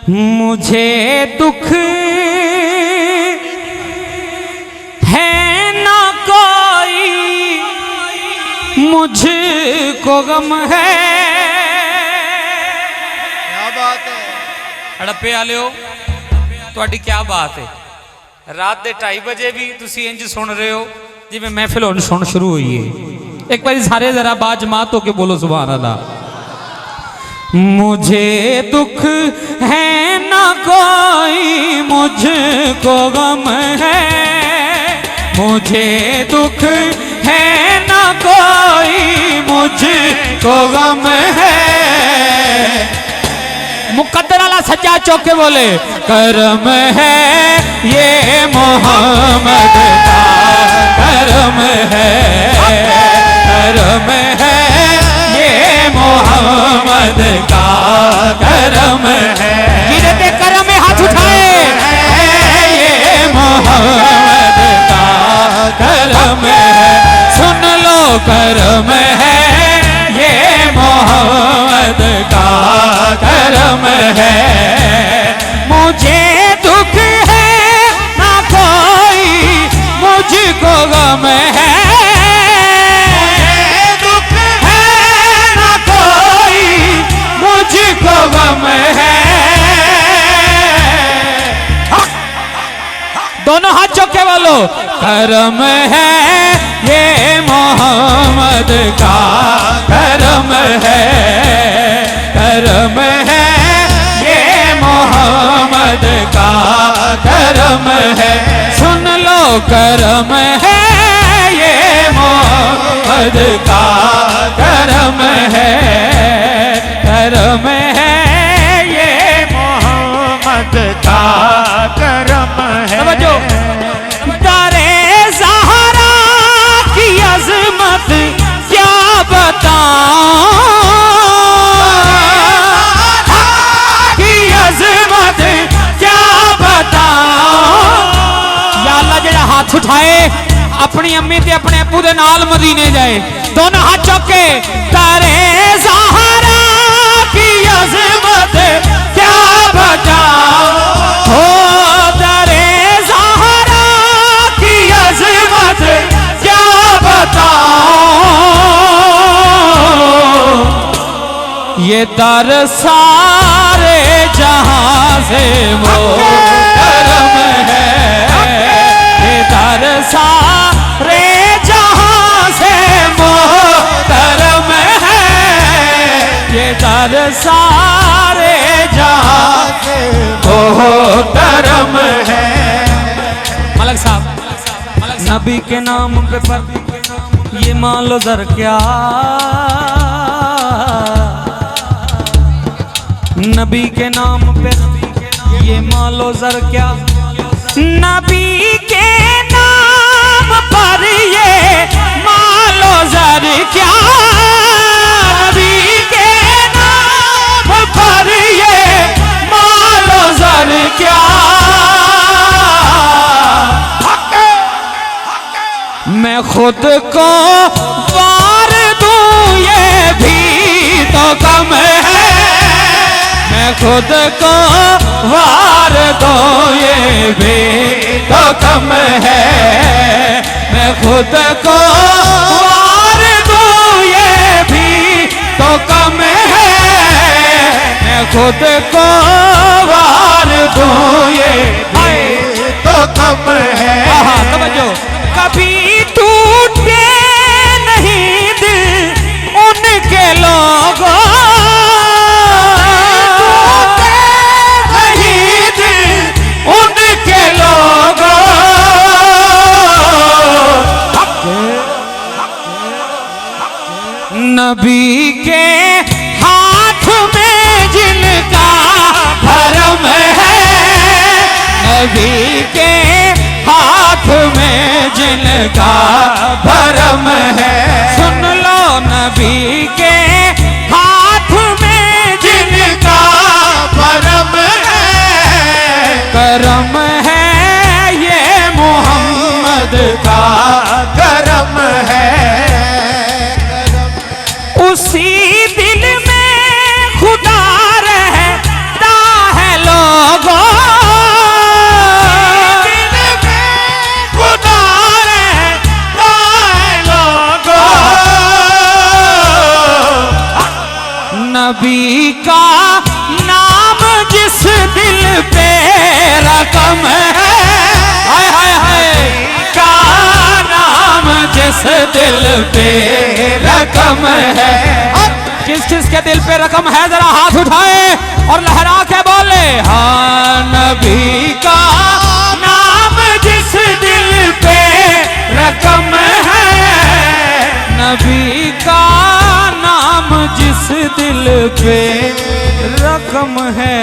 मुझे दुख है ना कोई, मुझको गम है। क्या बात है हड़प्पे आलियो, तुहाडी क्या बात है। रात के 2:30 बजे भी तुसी इंज सुन रहे हो जिवें महफिल हुण सुन शुरू हुई है। एक बार सारे जरा बाजमात होके बोलो सुभान अल्लाह। मुझे दुख है ना कोई, मुझको गम है। मुझे दुख है ना कोई, मुझको गम है। मुकद्दर वाला सच्चा चौक के बोले करम है ये मोहम्मद का, करम है, करम है ये मोहम्मद का, करम है। गिरते करम में हाथ उठाए, ये मोहम्मद का करम है। सुन लो करम है ये मोहम्मद का करम है। मुझे दुख है ना कोई, मुझको गम है। मुझे दुख है ना कोई, मुझको गम है। दोनों हाथ चौके वालो करम है ये मोहम्मद का, करम है, करम है ये मोहम्मद का, करम है। सुन लो करम है ये मोहम्मद का, करम है, करम है ये मोहम्मद का, करम है। समझो दारे ज़हरा की अज़मत क्या बताऊं, की अज़मत क्या बताऊं। या अल्लाह जेड़ा हाथ उठाए अपनी अम्मी ते अपने अब्बू दे नाल मदीने जाए। दोनों हाथ चौके दारे ज़हरा की अज़मत क्या बताऊं। हो दारे ज़हरा की अज़मत क्या बताऊं। ये दर सारे जहां से मोहतरम है, ये दर सारे जहां से मोहतरम है। ये दर सारे जहां से मोहतरम है। मलक साहब नबी के नाम पे पर ये मान लो जर क्या, नबी के नाम पे ये मान लो जर क्या। नबी के नाम पर ये मान लो जर क्या, नबी के नाम पर ये मान लो जर क्या। मैं खुद को वार दूं ये भी तो कम है। मैं खुद को वार दूं ये भी तो कम है। मैं खुद को वार दूं ये भी तो कम है। मैं खुद को वार दूं ये भी तो कम है। समझो कभी टूटे नहीं दिल उनके लोगों, नहीं दिल उनके लोगों। नबी के हाथ में जिनका धर्म है, नबी के हाथ में जिनका भरम है। सुन लो नबी के हाथ में जिनका भरम है, करम है ये मोहम्मद का, करम है। उसी दिल में खुदा रहता है लोग नबी का नाम जिस दिल पे रकम है, हाय हाय हाय, का नाम जिस दिल पे रकम है। किस किस के दिल पे रकम है, जरा हाथ उठाए और लहरा के बोले, हाँ नबी का नाम जिस दिल पे रकम है, नबी का नाम जिस दिल पे रकम है